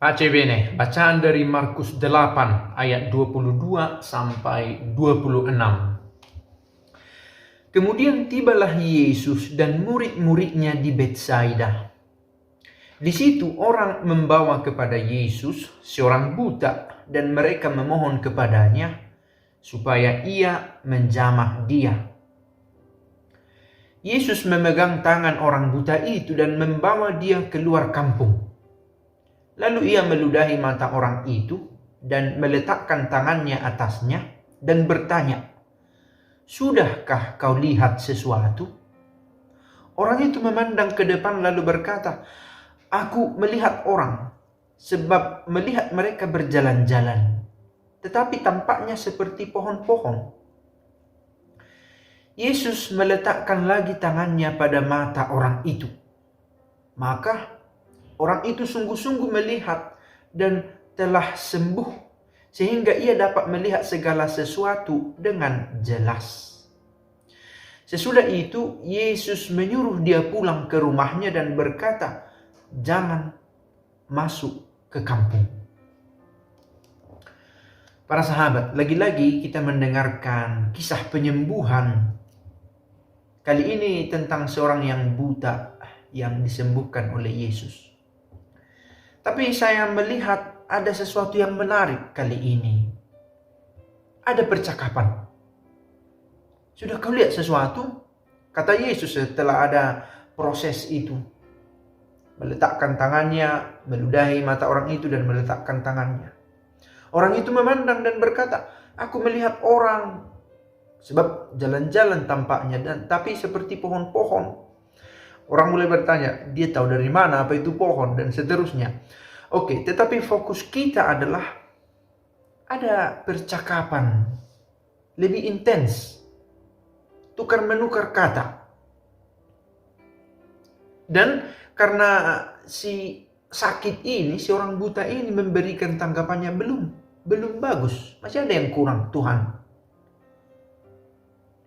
Pace bene, bacaan dari Markus 8 ayat 22 sampai 26. Kemudian tibalah Yesus dan murid-muridnya di Betsaida. Di situ orang membawa kepada Yesus seorang buta dan mereka memohon kepadanya supaya ia menjamah dia. Yesus memegang tangan orang buta itu dan membawa dia keluar kampung. Lalu ia meludahi mata orang itu dan meletakkan tangannya atasnya dan bertanya, "Sudahkah kau lihat sesuatu?" Orang itu memandang ke depan lalu berkata, "Aku melihat orang, sebab melihat mereka berjalan-jalan, tetapi tampaknya seperti pohon-pohon." Yesus meletakkan lagi tangannya pada mata orang itu. Maka orang itu sungguh-sungguh melihat dan telah sembuh, sehingga ia dapat melihat segala sesuatu dengan jelas. Sesudah itu, Yesus menyuruh dia pulang ke rumahnya dan berkata, "Jangan masuk ke kampung." Para sahabat, lagi-lagi kita mendengarkan kisah penyembuhan. Kali ini tentang seorang yang buta yang disembuhkan oleh Yesus. Tapi saya melihat ada sesuatu yang menarik kali ini. Ada percakapan. Sudah kau lihat sesuatu? Kata Yesus setelah ada proses itu. Meletakkan tangannya, meludahi mata orang itu dan meletakkan tangannya. Orang itu memandang dan berkata, "Aku melihat orang, sebab jalan-jalan tampaknya, tapi seperti pohon-pohon." Orang mulai bertanya, dia tahu dari mana apa itu pohon dan seterusnya. Oke, tetapi fokus kita adalah ada percakapan lebih intens, tukar-menukar kata. Dan karena si sakit ini, si orang buta ini memberikan tanggapannya belum bagus, masih ada yang kurang Tuhan.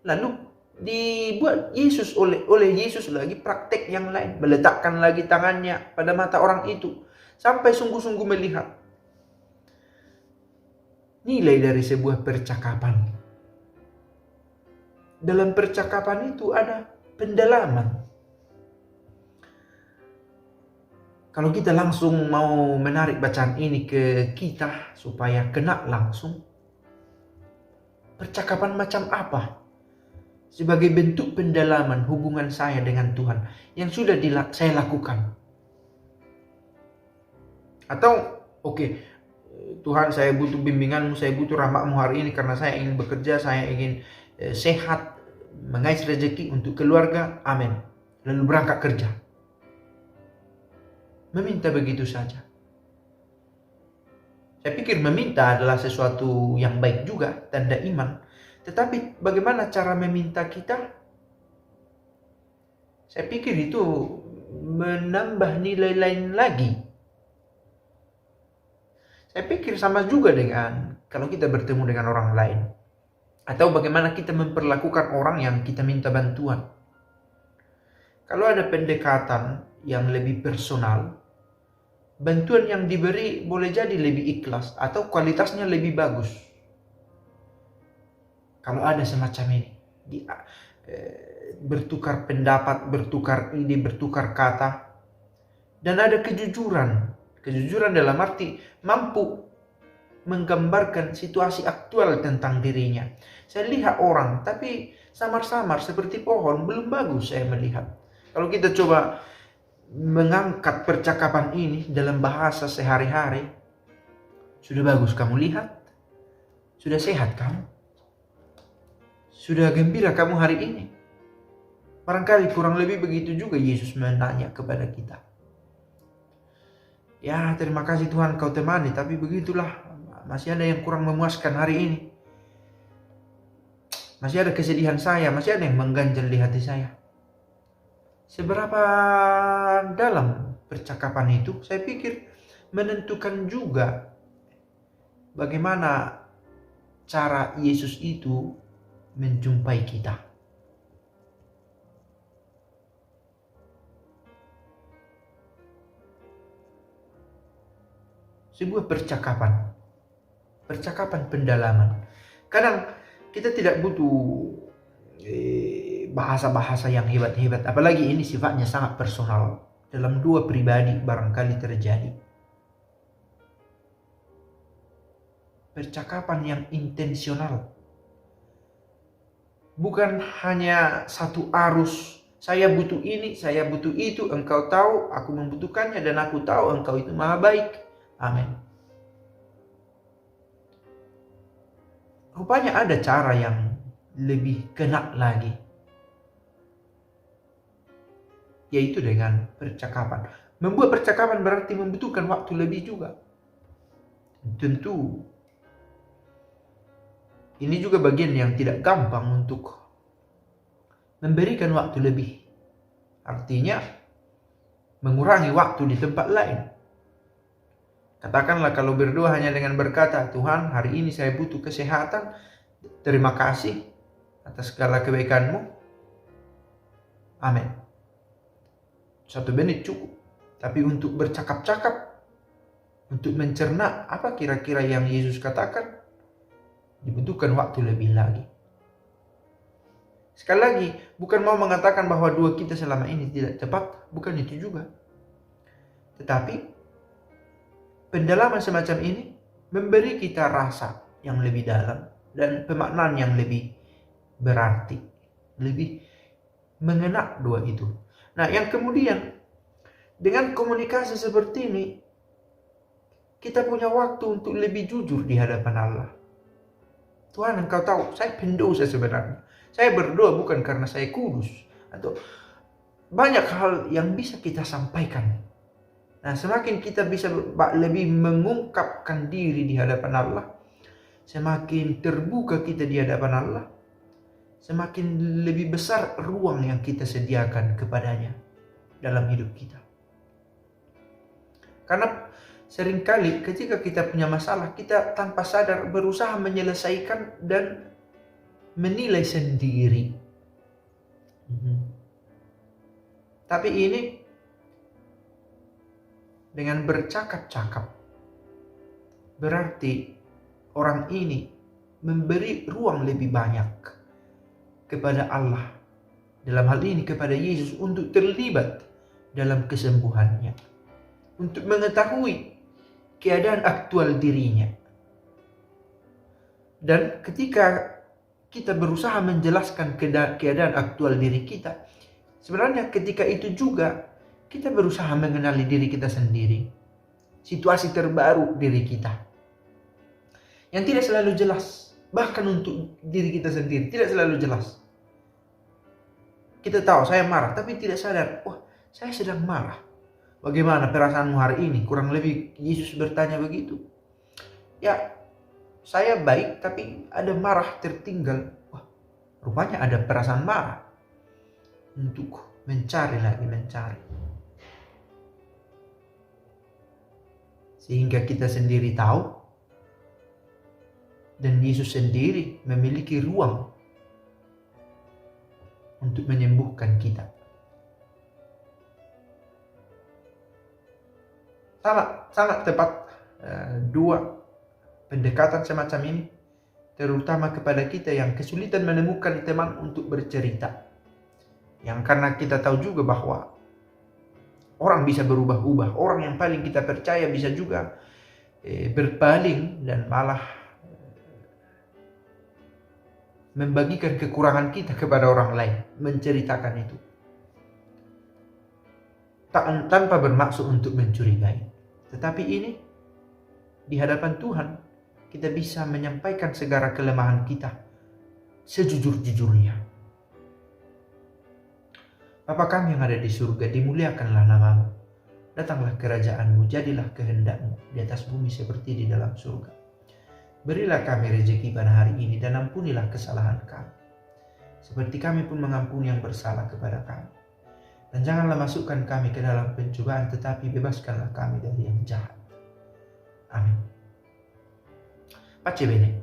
Lalu dibuat Yesus oleh Yesus lagi praktek yang lain, meletakkan lagi tangannya pada mata orang itu sampai sungguh-sungguh melihat. Nilai dari sebuah percakapan. Dalam percakapan itu ada pendalaman. Kalau kita langsung mau menarik bacaan ini ke kita supaya kena langsung, percakapan macam apa? Sebagai bentuk pendalaman hubungan saya dengan Tuhan yang sudah saya lakukan. Atau oke, Tuhan, saya butuh bimbinganmu, saya butuh rahmatmu hari ini karena saya ingin bekerja, saya ingin sehat, mengais rezeki untuk keluarga, amin. Lalu berangkat kerja. Meminta begitu saja. Saya pikir meminta adalah sesuatu yang baik juga, tanda iman. Tetapi bagaimana cara meminta kita? Saya pikir itu menambah nilai lain lagi. Saya pikir sama juga dengan kalau kita bertemu dengan orang lain. Atau bagaimana kita memperlakukan orang yang kita minta bantuan. Kalau ada pendekatan yang lebih personal, bantuan yang diberi boleh jadi lebih ikhlas atau kualitasnya lebih bagus. Kalau ada semacam ini, bertukar pendapat, bertukar ide, bertukar kata, dan ada kejujuran. Kejujuran dalam arti mampu menggambarkan situasi aktual tentang dirinya. Saya lihat orang, tapi samar-samar seperti pohon, belum bagus saya melihat. Kalau kita coba mengangkat percakapan ini dalam bahasa sehari-hari, sudah bagus kamu lihat? Sudah sehat kamu? Sudah gembira kamu hari ini? Barangkali kurang lebih begitu juga Yesus menanya kepada kita. Ya, terima kasih Tuhan kau temani, tapi begitulah, masih ada yang kurang memuaskan hari ini. Masih ada kesedihan saya, masih ada yang mengganjal di hati saya. Seberapa dalam percakapan itu, saya pikir menentukan juga bagaimana cara Yesus itu menjumpai kita. sebuah percakapan pendalaman. Kadang kita tidak butuh bahasa-bahasa yang hebat-hebat, apalagi ini sifatnya sangat personal. Dalam dua pribadi barangkali terjadi. Percakapan yang intensional. Bukan hanya satu arus, saya butuh ini, saya butuh itu, engkau tahu aku membutuhkannya dan aku tahu engkau itu maha baik. Amin. Rupanya ada cara yang lebih kena lagi, yaitu dengan percakapan. Membuat percakapan berarti membutuhkan waktu lebih juga. Tentu ini juga bagian yang tidak gampang untuk memberikan waktu lebih. Artinya mengurangi waktu di tempat lain. Katakanlah kalau berdoa hanya dengan berkata, Tuhan hari ini saya butuh kesehatan, terima kasih atas segala kebaikan-Mu. Amin. 1 menit cukup. Tapi untuk bercakap-cakap, untuk mencerna apa kira-kira yang Yesus katakan, dibutuhkan waktu lebih lagi. Sekali lagi, bukan mau mengatakan bahwa dua kita selama ini tidak tepat, bukan itu juga. Tetapi pendalaman semacam ini memberi kita rasa yang lebih dalam dan pemaknaan yang lebih berarti, lebih mengena dua itu. Nah, yang kemudian dengan komunikasi seperti ini, kita punya waktu untuk lebih jujur di hadapan Allah. Tuhan, engkau tahu saya pendosa sebenarnya. Saya berdoa bukan karena saya kudus. Atau banyak hal yang bisa kita sampaikan. Nah, semakin kita bisa lebih mengungkapkan diri di hadapan Allah, semakin terbuka kita di hadapan Allah, semakin lebih besar ruang yang kita sediakan kepadanya dalam hidup kita. Karena seringkali ketika kita punya masalah, kita tanpa sadar berusaha menyelesaikan dan menilai sendiri. Tapi ini dengan bercakap-cakap, berarti orang ini memberi ruang lebih banyak kepada Allah. Dalam hal ini kepada Yesus untuk terlibat dalam kesembuhannya. Untuk mengetahui keadaan aktual dirinya. Dan ketika kita berusaha menjelaskan keadaan aktual diri kita, sebenarnya ketika itu juga kita berusaha mengenali diri kita sendiri. Situasi terbaru diri kita. Yang tidak selalu jelas. Bahkan untuk diri kita sendiri tidak selalu jelas. Kita tahu saya marah, tapi tidak sadar, wah saya sedang marah. Bagaimana perasaanmu hari ini? Kurang lebih Yesus bertanya begitu. Ya, saya baik tapi ada marah tertinggal. Wah, rupanya ada perasaan marah. Untuk mencari. Sehingga kita sendiri tahu. Dan Yesus sendiri memiliki ruang untuk menyembuhkan kita. Sangat tepat dua pendekatan semacam ini, terutama kepada kita yang kesulitan menemukan teman untuk bercerita. Yang karena kita tahu juga bahwa orang bisa berubah-ubah, orang yang paling kita percaya bisa juga berpaling dan malah membagikan kekurangan kita kepada orang lain, menceritakan itu tanpa bermaksud untuk mencurigai. Tetapi ini di hadapan Tuhan kita bisa menyampaikan segala kelemahan kita sejujur-jujurnya. Bapa kami yang ada di surga, dimuliakanlah nama-Mu. Datanglah kerajaan-Mu, jadilah kehendak-Mu di atas bumi seperti di dalam surga. Berilah kami rezeki pada hari ini dan ampunilah kesalahan kami, seperti kami pun mengampuni yang bersalah kepada kami. Dan janganlah masukkan kami ke dalam pencobaan, tetapi bebaskanlah kami dari yang jahat. Amin. Pace bene.